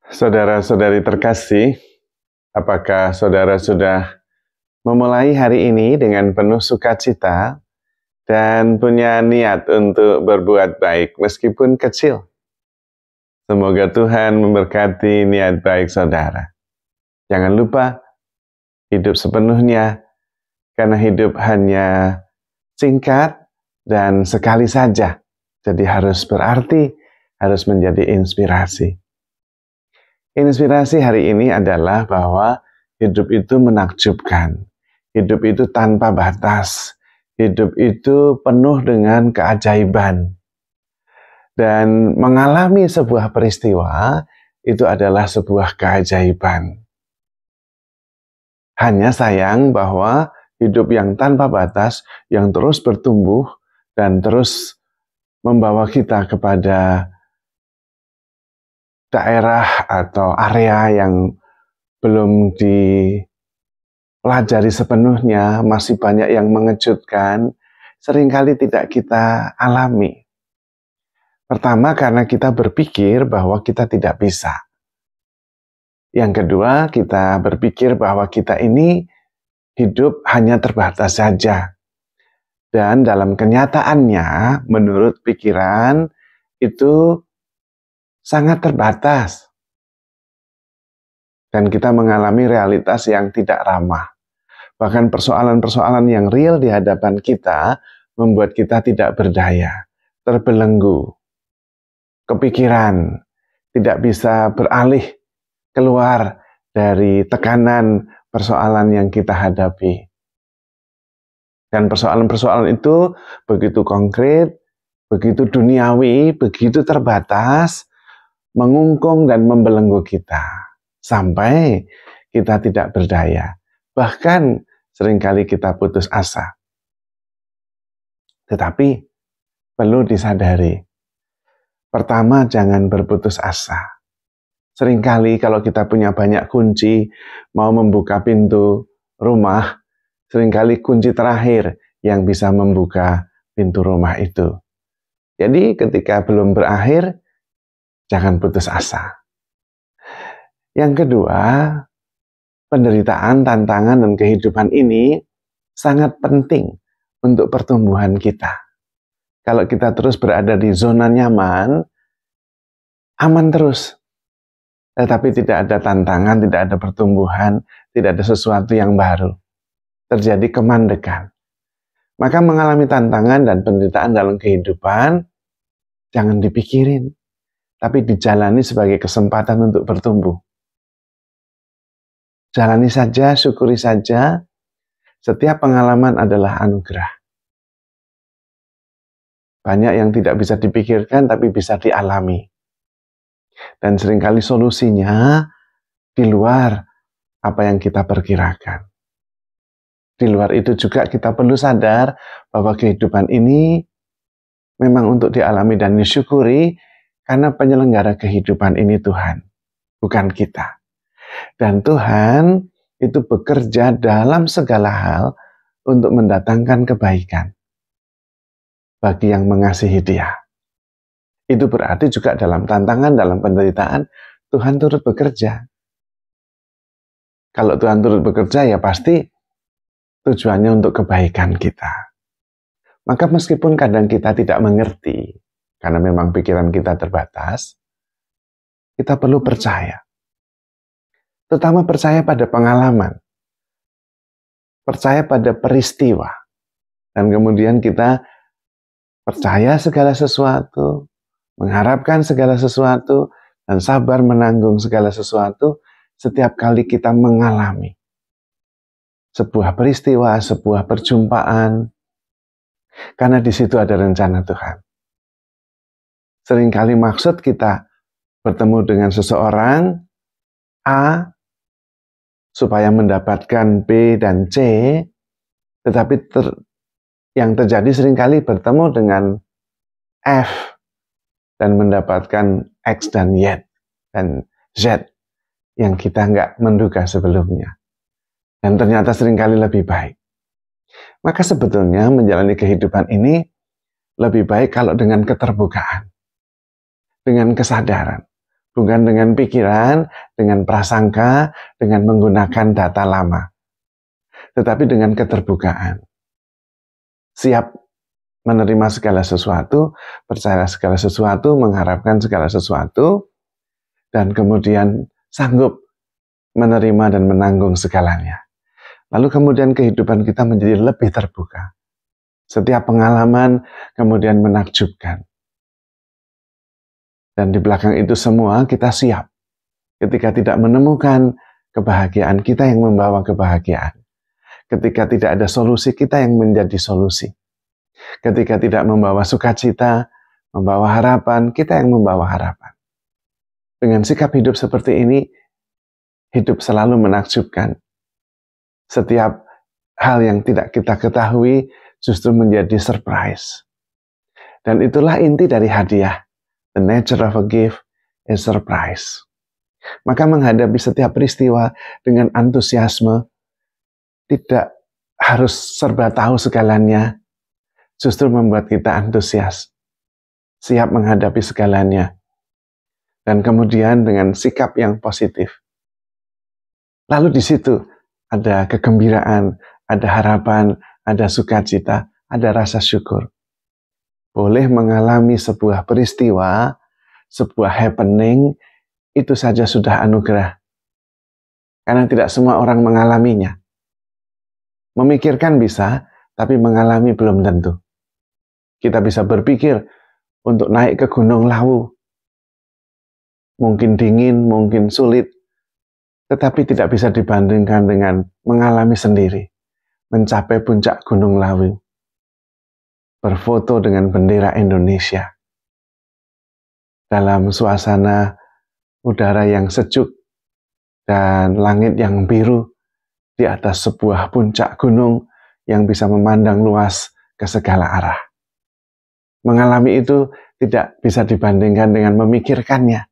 Saudara-saudari terkasih, apakah saudara sudah memulai hari ini dengan penuh sukacita dan punya niat untuk berbuat baik meskipun kecil? Semoga Tuhan memberkati niat baik saudara. Jangan lupa hidup sepenuhnya, karena hidup hanya singkat dan sekali saja. Jadi harus berarti, harus menjadi inspirasi. Inspirasi hari ini adalah bahwa hidup itu menakjubkan. Hidup itu tanpa batas. Hidup itu penuh dengan keajaiban. Dan mengalami sebuah peristiwa itu adalah sebuah keajaiban. Hanya sayang bahwa hidup yang tanpa batas, yang terus bertumbuh dan terus membawa kita kepada daerah atau area yang belum dipelajari sepenuhnya, masih banyak yang mengejutkan, seringkali tidak kita alami. Pertama, karena kita berpikir bahwa kita tidak bisa. Yang kedua, kita berpikir bahwa kita ini hidup hanya terbatas saja. Dan dalam kenyataannya, menurut pikiran, itu sangat terbatas. Dan kita mengalami realitas yang tidak ramah. Bahkan persoalan-persoalan yang real di hadapan kita membuat kita tidak berdaya, terbelenggu, kepikiran, tidak bisa beralih keluar dari tekanan persoalan yang kita hadapi. Dan persoalan-persoalan itu begitu konkret, begitu duniawi, begitu terbatas, mengungkung dan membelenggu kita. Sampai kita tidak berdaya. Bahkan seringkali kita putus asa. Tetapi perlu disadari. Pertama, jangan berputus asa. Seringkali kalau kita punya banyak kunci, mau membuka pintu rumah, seringkali kunci terakhir yang bisa membuka pintu rumah itu. Jadi ketika belum berakhir, jangan putus asa. Yang kedua, penderitaan, tantangan, dan kehidupan ini sangat penting untuk pertumbuhan kita. Kalau kita terus berada di zona nyaman, aman terus. Tetapi tidak ada tantangan, tidak ada pertumbuhan, tidak ada sesuatu yang baru. Terjadi kemandekan. Maka mengalami tantangan dan penderitaan dalam kehidupan, jangan dipikirin, tapi dijalani sebagai kesempatan untuk bertumbuh. Jalani saja, syukuri saja, setiap pengalaman adalah anugerah. Banyak yang tidak bisa dipikirkan, tapi bisa dialami. Dan seringkali solusinya di luar apa yang kita perkirakan. Di luar itu juga kita perlu sadar bahwa kehidupan ini memang untuk dialami dan disyukuri, karena penyelenggara kehidupan ini Tuhan, bukan kita. Dan Tuhan itu bekerja dalam segala hal untuk mendatangkan kebaikan bagi yang mengasihi Dia. Itu berarti juga dalam tantangan, dalam penderitaan, Tuhan turut bekerja. Kalau Tuhan turut bekerja, ya pasti tujuannya untuk kebaikan kita. Maka meskipun kadang kita tidak mengerti, karena memang pikiran kita terbatas, kita perlu percaya. Terutama percaya pada pengalaman. Percaya pada peristiwa. Dan kemudian kita percaya segala sesuatu, mengharapkan segala sesuatu, dan sabar menanggung segala sesuatu setiap kali kita mengalami sebuah peristiwa, sebuah perjumpaan, karena di situ ada rencana Tuhan. Seringkali maksud kita bertemu dengan seseorang A supaya mendapatkan B dan C, tetapi yang terjadi seringkali bertemu dengan F dan mendapatkan X dan Y dan Z yang kita nggak menduga sebelumnya. Dan ternyata seringkali lebih baik. Maka sebetulnya menjalani kehidupan ini lebih baik kalau dengan keterbukaan, dengan kesadaran Bukan dengan pikiran, dengan prasangka, dengan menggunakan data lama. Tetapi dengan keterbukaan. Siap menerima segala sesuatu, percaya segala sesuatu, mengharapkan segala sesuatu, dan kemudian sanggup menerima dan menanggung segalanya. Lalu kemudian kehidupan kita menjadi lebih terbuka. Setiap pengalaman kemudian menakjubkan. Dan di belakang itu semua kita siap. Ketika tidak menemukan kebahagiaan, kita yang membawa kebahagiaan. Ketika tidak ada solusi, kita yang menjadi solusi. Ketika tidak membawa sukacita, membawa harapan, kita yang membawa harapan. Dengan sikap hidup seperti ini, hidup selalu menakjubkan. Setiap hal yang tidak kita ketahui justru menjadi surprise. Dan itulah inti dari hadiah. The nature of a gift is surprise. Maka menghadapi setiap peristiwa dengan antusiasme, tidak harus serba tahu segalanya, justru membuat kita antusias, siap menghadapi segalanya, dan kemudian dengan sikap yang positif. Lalu di situ ada kegembiraan, ada harapan, ada sukacita, ada rasa syukur. Boleh mengalami sebuah peristiwa, sebuah happening, itu saja sudah anugerah. Karena tidak semua orang mengalaminya. Memikirkan bisa, tapi mengalami belum tentu. Kita bisa berpikir untuk naik ke Gunung Lawu. Mungkin dingin, mungkin sulit, tetapi tidak bisa dibandingkan dengan mengalami sendiri. Mencapai puncak Gunung Lawu. Berfoto dengan bendera Indonesia. Dalam suasana udara yang sejuk dan langit yang biru di atas sebuah puncak gunung yang bisa memandang luas ke segala arah. Mengalami itu tidak bisa dibandingkan dengan memikirkannya.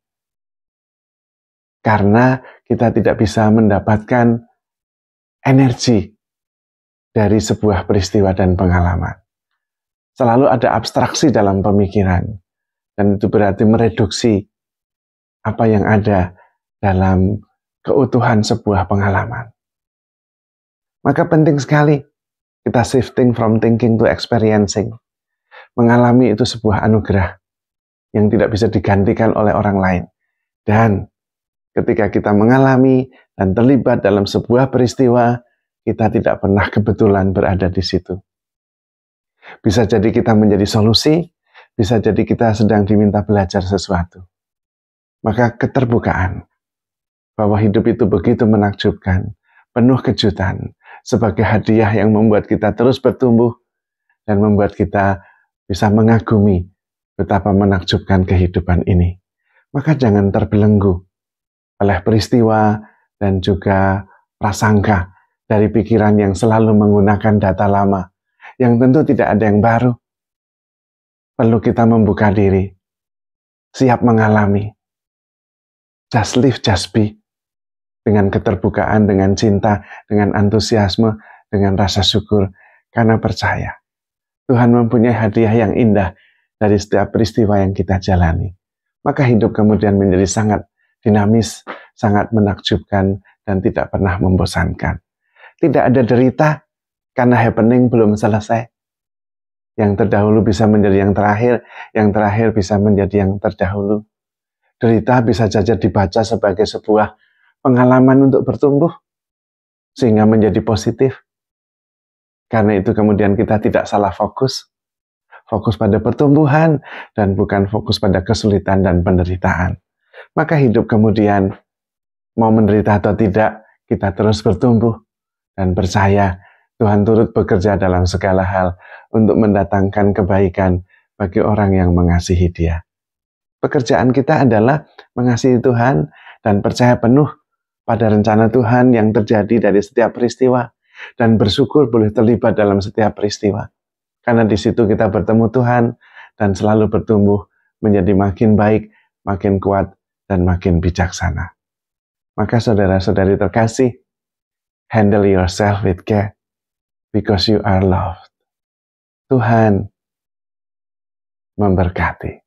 Karena kita tidak bisa mendapatkan energi dari sebuah peristiwa dan pengalaman. Selalu ada abstraksi dalam pemikiran. Dan itu berarti mereduksi apa yang ada dalam keutuhan sebuah pengalaman. Maka penting sekali kita shifting from thinking to experiencing. Mengalami itu sebuah anugerah yang tidak bisa digantikan oleh orang lain. Dan ketika kita mengalami dan terlibat dalam sebuah peristiwa, kita tidak pernah kebetulan berada di situ. Bisa jadi kita menjadi solusi, bisa jadi kita sedang diminta belajar sesuatu. Maka keterbukaan bahwa hidup itu begitu menakjubkan, penuh kejutan, sebagai hadiah yang membuat kita terus bertumbuh dan membuat kita bisa mengagumi betapa menakjubkan kehidupan ini. Maka jangan terbelenggu oleh peristiwa dan juga prasangka dari pikiran yang selalu menggunakan data lama, yang tentu tidak ada yang baru. Perlu kita membuka diri, siap mengalami. Just live, just be. Dengan keterbukaan, dengan cinta, dengan antusiasme, dengan rasa syukur, karena percaya Tuhan mempunyai hadiah yang indah dari setiap peristiwa yang kita jalani. Maka hidup kemudian menjadi sangat dinamis, sangat menakjubkan, dan tidak pernah membosankan. Tidak ada derita karena happening belum selesai. Yang terdahulu bisa menjadi yang terakhir bisa menjadi yang terdahulu. Derita bisa saja dibaca sebagai sebuah pengalaman untuk bertumbuh, sehingga menjadi positif. Karena itu kemudian kita tidak salah fokus pada pertumbuhan, dan bukan fokus pada kesulitan dan penderitaan. Maka hidup kemudian, mau menderita atau tidak, kita terus bertumbuh, dan percaya Tuhan turut bekerja dalam segala hal untuk mendatangkan kebaikan bagi orang yang mengasihi Dia. Pekerjaan kita adalah mengasihi Tuhan dan percaya penuh pada rencana Tuhan yang terjadi dari setiap peristiwa, dan bersyukur boleh terlibat dalam setiap peristiwa. Karena di situ kita bertemu Tuhan dan selalu bertumbuh menjadi makin baik, makin kuat, dan makin bijaksana. Maka saudara-saudari terkasih, handle yourself with care because you are loved. Tuhan memberkati.